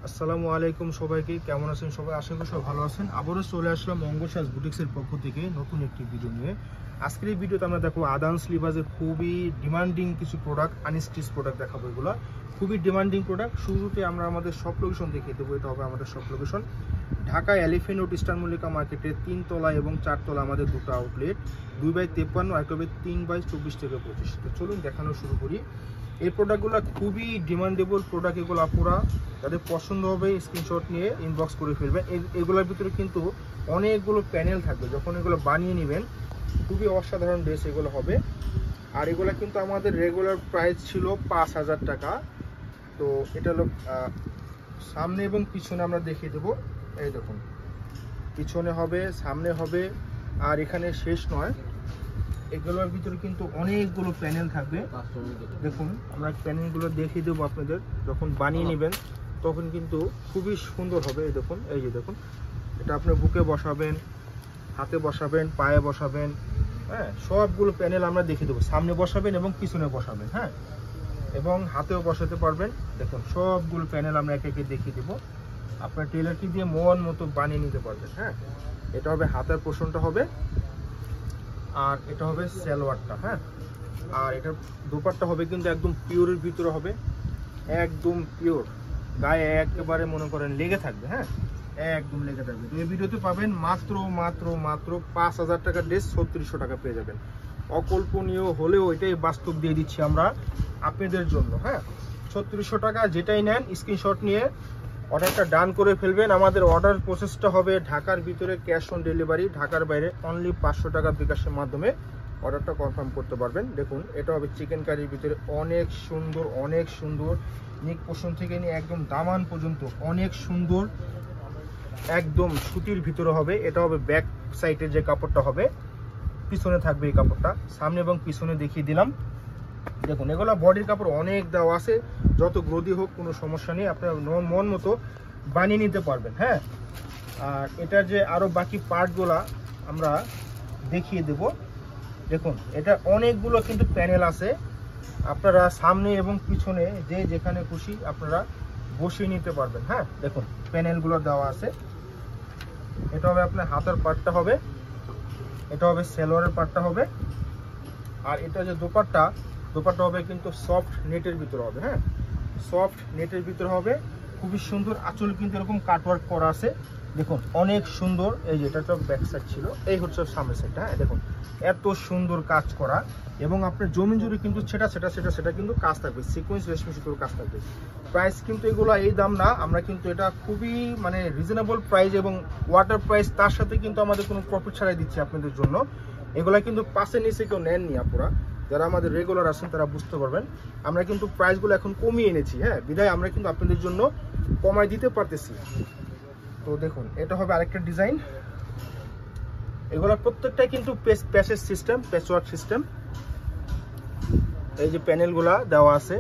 আসসালামু আলাইকুম সবাইকে, কেমন আছেন সবাই? আশা করি সবাই ভালো আছেন। আবারও চলে আসলাম মঙ্গল সাজ বুটিক্সের পক্ষ থেকে নতুন একটি ভিডিও নিয়ে। আজকের এই ভিডিওতে আমরা দেখো আদান স্লিভাজের খুবই ডিমান্ডিং কিছু প্রোডাক্ট, আনস্টিচ প্রোডাক্ট দেখাবো। এগুলো খুবই ডিমান্ডিং প্রোডাক্ট। শুরুতে আমরা আমাদের শপ লোকেশন দেখিয়ে দেবো। এটা হবে আমাদের shop location Dhaka elephant road eastern Mallika মার্কেটের 3 তলা এবং 4 তলা আমাদের দুটো আউটলেট, 2/53 আর 3/24 থেকে 25। তো চলুন দেখানো শুরু করি। এই প্রোডাক্টগুলো খুবই ডিমান্ডেবল প্রোডাক্ট। এগুলো আপুরা যাদের পছন্দ হবে স্ক্রিনশট নিয়ে ইনবক্স করে ফেলবেন। এগুলোর ভিতরে কিন্তু অনেকগুলো প্যানেল থাকবে। যখন এগুলো বানিয়ে নেবেন খুবই অসাধারণ ড্রেস এগুলো হবে। আর এগুলো কিন্তু আমাদের রেগুলার প্রাইস ছিল 5,000 টাকা। তো এটা হলো সামনে এবং পিছনে আমরা দেখিয়ে দেবো। এই দেখুন, পিছনে হবে, সামনে হবে, আর এখানে শেষ নয়। এগুলোর ভিতরে কিন্তু অনেকগুলো প্যানেল থাকবে। দেখুন, আমরা প্যানেলগুলো দেখিয়ে দেবো আপনাদের। যখন বানিয়ে নেবেন তখন কিন্তু খুবই সুন্দর হবে। এই দেখুন, এই যে দেখুন, এটা আপনার বুকে বসাবেন, হাতে বসাবেন, পায়ে বসাবেন, হ্যাঁ, সবগুলো প্যানেল আমরা দেখিয়ে দেবো। সামনে বসাবেন এবং পিছনে বসাবেন, হ্যাঁ, এবং হাতেও বসাতে পারবেন। দেখুন, সবগুলো প্যানেল আমরা একে একে দেখিয়ে দেবো। আপনার টেলারকে দিয়ে মন মতো বানিয়ে নিতে পারবেন। হ্যাঁ, এটা হবে হাতের পোর্শনটা হবে, আর এটা হবে সালোয়ারটা। হ্যাঁ, আর এটার দোপাট্টা হবে কিন্তু একদম পিওরের ভিতরে হবে, একদম পিওর, গায়ে একেবারে মনে করেন লেগে থাকবে। হ্যাঁ, একদম লেগে থাকবে। তো এই ভিডিওতে পাবেন মাত্র মাত্র মাত্র 5,000 টাকার ড্রেস 3600 টাকা পেয়ে যাবেন। অকল্পনীয় হলেও এটাই বাস্তব দিয়ে দিচ্ছি আমরা আপনাদের জন্য। হ্যাঁ, 3600 টাকা যেটাই নেন স্ক্রিনশট নিয়ে অর্ডারটা ডান করে ফেলবেন। আমাদের অর্ডার প্রসেসটা হবে ঢাকার ভিতরে ক্যাশ অন ডেলিভারি, ঢাকার বাইরে অনলি 500 টাকা বিকাশের মাধ্যমে অর্ডারটা কনফার্ম করতে পারবেন। দেখুন, এটা হবে চিকেন কারির ভিতরে, অনেক সুন্দর, অনেক সুন্দর। নেক পোর্শন থেকে নিয়ে একদম দামান পর্যন্ত অনেক সুন্দর, একদম সুতির ভিতরে হবে। এটা হবে ব্যাক সাইডের যে কাপড়টা হবে, পিছনে থাকবে এই কাপড়টা, সামনে এবং পিছনে দেখিয়ে দিলাম। দেখুন, এগুলো বডির কাপড় অনেক দেওয়া আছে, যত গ্রোদি হোক কোনো সমস্যা নেই, আপনার মন মতো বানিয়ে নিতে পারবেন। হ্যাঁ, আর এটার যে আরও বাকি পার্টগুলা আমরা দেখিয়ে দেব। দেখুন, এটা অনেকগুলো কিন্তু প্যানেল আছে, আপনারা সামনে এবং পিছনে যে যেখানে খুশি আপনারা বসিয়ে নিতে পারবেন। হ্যাঁ, দেখুন প্যানেলগুলো দেওয়া আছে। এটা হবে আপনার হাতের পার্টটা হবে, এটা হবে সালোয়ারের পার্টটা হবে, আর এটা যে দোপাট্টা হবে কিন্তু সফট নেটের ভিতরে হবে। হ্যাঁ, সফট নেটের ভিতরে হবে, খুবই সুন্দর। আঁচল কিন্তু এরকম কাটওয়ার্ক করা আছে, দেখুন অনেক সুন্দর। এই যে এটা তো ব্যাক সাইড ছিল, এই হচ্ছে সামনের সাইডটা। হ্যাঁ, দেখুন এত সুন্দর কাজ করা, এবং আপনার জমি জুড়ে কিন্তু সেটা কিন্তু কাজ থাকবে, সিকোয়েন্স রেশমি সুতোর কাজ থাকবে। প্রাইস কিন্তু এগুলো এই দাম না, আমরা কিন্তু এটা খুবই মানে রিজনেবল প্রাইস এবং ওয়াটার প্রাইস, তার সাথে কিন্তু আমাদের কোনো প্রফিট ছাড়াই দিচ্ছি আপনাদের জন্য। এগুলা কিন্তু 5-এর নিচে কেউ নেননি আপুরা, যারা আমাদের রেগুলার আছেন তারা বুঝতে পারবেন। আমরা কিন্তু প্রাইসগুলো এখন কমিয়ে এনেছি। হ্যাঁ, বিদায় আমরা কিন্তু আপনাদের জন্য কমায় দিতে পারতেছি। তো দেখুন, এটা হবে আরেকটা ডিজাইন। এগুলো প্রত্যেকটাই কিন্তু প্যাচের সিস্টেম, প্যাচওয়ার্ক সিস্টেম। এই যে প্যানেলগুলা দেওয়া আছে,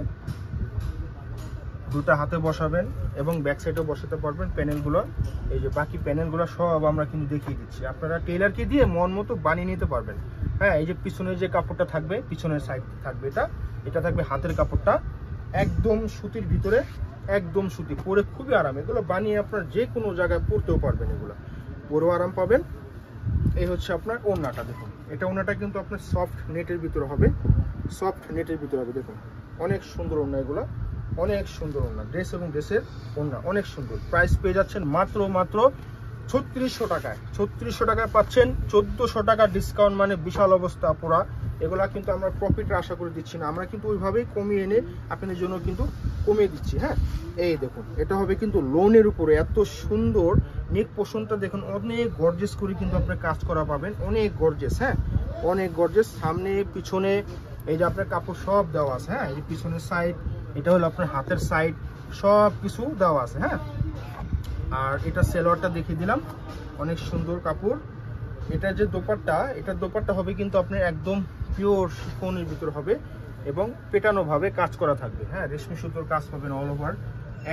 দুটো হাতে বসাবেন এবং ব্যাক সাইডেও বসাতে পারবেন প্যানেলগুলো। এই যে বাকি প্যানেলগুলো সব আমরা কিন্তু দেখিয়ে দিচ্ছি, আপনারা টেলারকে দিয়ে মন মতো বানিয়ে নিতে পারবেন। হ্যাঁ, এই যে পিছনের যে কাপড়টা থাকবে, পিছনের সাইড থাকবে, এটা থাকবে হাতের কাপড়টা, একদম সুতির ভিতরে, একদম সুতি, পরে খুবই আরাম। এগুলো বানিয়ে আপনার যে কোনো জায়গায় পরতেও পারবেন, এগুলো পরেও আরাম পাবেন। এই হচ্ছে আপনার ওড়নাটা। দেখুন, এটা ওড়নাটা কিন্তু আপনার সফট নেটের ভিতরে হবে, সফট নেটের ভিতরে হবে। দেখুন অনেক সুন্দর ওড়না, এগুলো অনেক সুন্দর ওড়না, ড্রেস এবং ড্রেসের ওড়না অনেক সুন্দর। প্রাইস পেয়ে যাচ্ছেন মাত্র মাত্র 3600 টাকায়। 3600 টাকায় পাচ্ছেন 1400 টাকা ডিসকাউন্ট, মানে বিশাল অবস্থা পুরা। এগুলা কিন্তু আমরা প্রফিট আশা করে দিচ্ছি না, আমরা কিন্তু ওইভাবেই কমিয়ে এনে আপনাদের জন্য কিন্তু কমিয়ে দিচ্ছি। হ্যাঁ, এই দেখুন, এটা হবে কিন্তু লোনের উপরে, এত সুন্দর নেক পোর্শনটা দেখুন, অনেক গর্জেস করে কিন্তু আপনার কাজ করা পাবেন, অনেক গর্জেস। হ্যাঁ, অনেক গর্জেস, সামনে পিছনে এই যে আপনার কাপড় সব দেওয়া আছে। হ্যাঁ, এই পিছনের সাইড, এটা হলো আপনার হাতের সাইড, সব কিছু দেওয়া আছে। হ্যাঁ, আর এটা সালোয়ারটা দেখিয়ে দিলাম, অনেক সুন্দর কাপড়। এটা যে দোপাট্টা, এটার দোপাট্টা হবে কিন্তু আপনার একদম পিওর শিফনের ভিতর হবে এবং পেটানো ভাবে কাজ করা থাকবে। হ্যাঁ, রেশমি সুতোর কাজ পাবেন অল ওভার,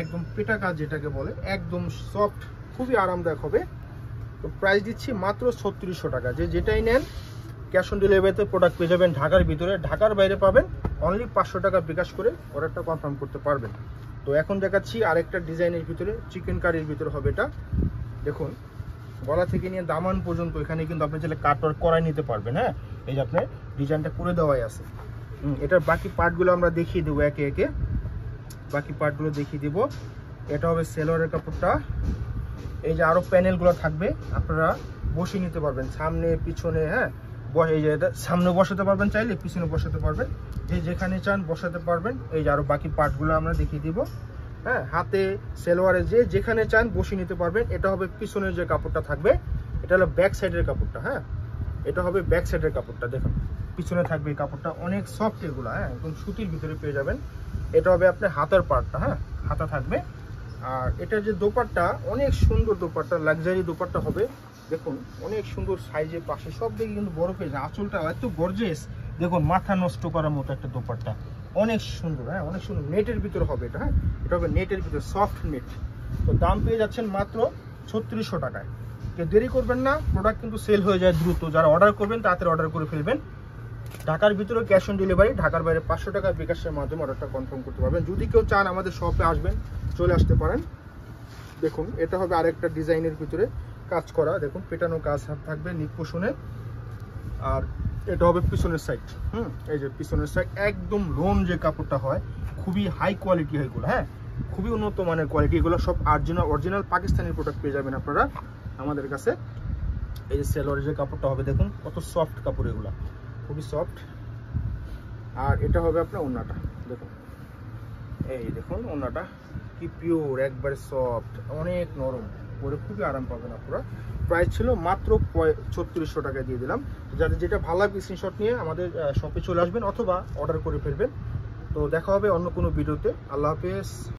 একদম পেটা কাজ যেটাকে বলে, একদম সফট, খুবই আরামদায়ক হবে। তো প্রাইস দিচ্ছি মাত্র 3600 টাকা। যে যেটাই নেন ক্যাশ অন ডেলিভারিতে প্রোডাক্ট পেয়ে যাবেন ঢাকার ভিতরে, ঢাকার বাইরে পাবেন অনলি 500 টাকা বিকাশ করে অর্ডারটা কনফার্ম করতে পারবেন। তো এখন দেখাচ্ছি আরেকটা ডিজাইনের ভিতরে, চিকেন কারির ভিতরে হবে এটা। দেখুন গলা থেকে নিয়ে দামান পর্যন্ত এখানে কিন্তু আপনি চাইলে কাট ওয়ার্ক করাই নিতে পারবেন। হ্যাঁ, এই যে আপনার ডিজাইনটা করে দেওয়াই আছে। এটার বাকি পার্টগুলো আমরা দেখিয়ে দেবো একে একে, বাকি পার্টগুলো দেখিয়ে দেব। এটা হবে সেলোয়ারের কাপড়টা। এই যে আরো প্যানেলগুলো থাকবে, আপনারা বসিয়ে নিতে পারবেন সামনে পিছনে। হ্যাঁ, এই যে এটা সামনে বসাতে পারবেন, চাইলে পিছনে বসাতে পারবেন, যে যেখানে চান বসাতে পারবেন। এই যে আরো বাকি পার্টগুলো আমরা দেখিয়ে দিব। হ্যাঁ, হাতে সেলোয়ারে যে যেখানে চান বসিয়ে নিতে পারবেন। এটা হবে পিছনের যে কাপড়টা থাকবে, এটা হলো ব্যাক সাইডের কাপড়টা। হ্যাঁ, এটা হবে ব্যাক সাইডের কাপড়টা। দেখুন পিছনে থাকবে এই কাপড়টা, অনেক সফট এগুলো। হ্যাঁ, একদম সুতির ভিতরে পেয়ে যাবেন। এটা হবে আপনার হাতার পার্টটা। হ্যাঁ, হাতা থাকবে। আর এটার যে দোপাট্টা, অনেক সুন্দর দোপাট্টা, লাক্সারি দোপাট্টা হবে। দেখুন অনেক সুন্দর সাইজে, পাশে সব দিকে কিন্তু বড় পেয়েছে। আঁচলটা এত গর্জিয়াস, দেখুন মাথা নষ্ট করার মতো একটা দোপাট্টা, অনেক সুন্দর। হ্যাঁ, অনেক সুন্দর। নেটের ভিতরে হবে এটা। হ্যাঁ, এটা হবে নেটের ভিতরে, সফট নেট। তো দাম পেয়ে যাচ্ছেন মাত্র 3600 টাকায়। কেউ দেরি করবেন না, প্রোডাক্ট কিন্তু সেল হয়ে যায় দ্রুত। যারা অর্ডার করবেন তাড়াতাড়ি অর্ডার করে ফেলবেন। ঢাকার ভিতরে ক্যাশ অন ডেলিভারি, ঢাকার বাইরে 500 টাকা বিকাশের মাধ্যমে অর্ডারটা কনফার্ম করতে পারবেন। যদি কেউ চান আমাদের শপে আসবেন, চলে আসতে পারেন। দেখুন এটা হবে আরেকটা ডিজাইনের ভিতরে কাজ করা। দেখুন পেটানো কাজ থাকবে নিক পোষণে। আর এটা হবে পিছনের সাইড। এই যে পিছনের সাইড একদম লোন যে কাপড়টা হয়, খুবই হাই কোয়ালিটি হয় এগুলো। হ্যাঁ, খুবই উন্নত মানের কোয়ালিটি। এগুলো সব অরিজিনাল পাকিস্তানি প্রোডাক্ট পেয়ে যাবেন আপনারা আমাদের কাছে। এই যে সেলোয়ারের যে কাপড়টা হবে, দেখুন কত সফট কাপড়, এগুলো খুবই সফট। আর এটা হবে আপনার ওড়নাটা। দেখুন এই দেখুন ওড়নাটা কি পিওর, একবারে সফট, অনেক নরম, পরে খুবই আরাম পাবেন আপনারা। প্রাইস ছিল মাত্র 3600 টাকায় দিয়ে দিলাম। যাদের যেটা ভালো লাগবে স্ক্রিনশট নিয়ে আমাদের শপে চলে আসবেন অথবা অর্ডার করে ফেলবেন। তো দেখা হবে অন্য কোনো ভিডিওতে। আল্লাহ হাফেজ।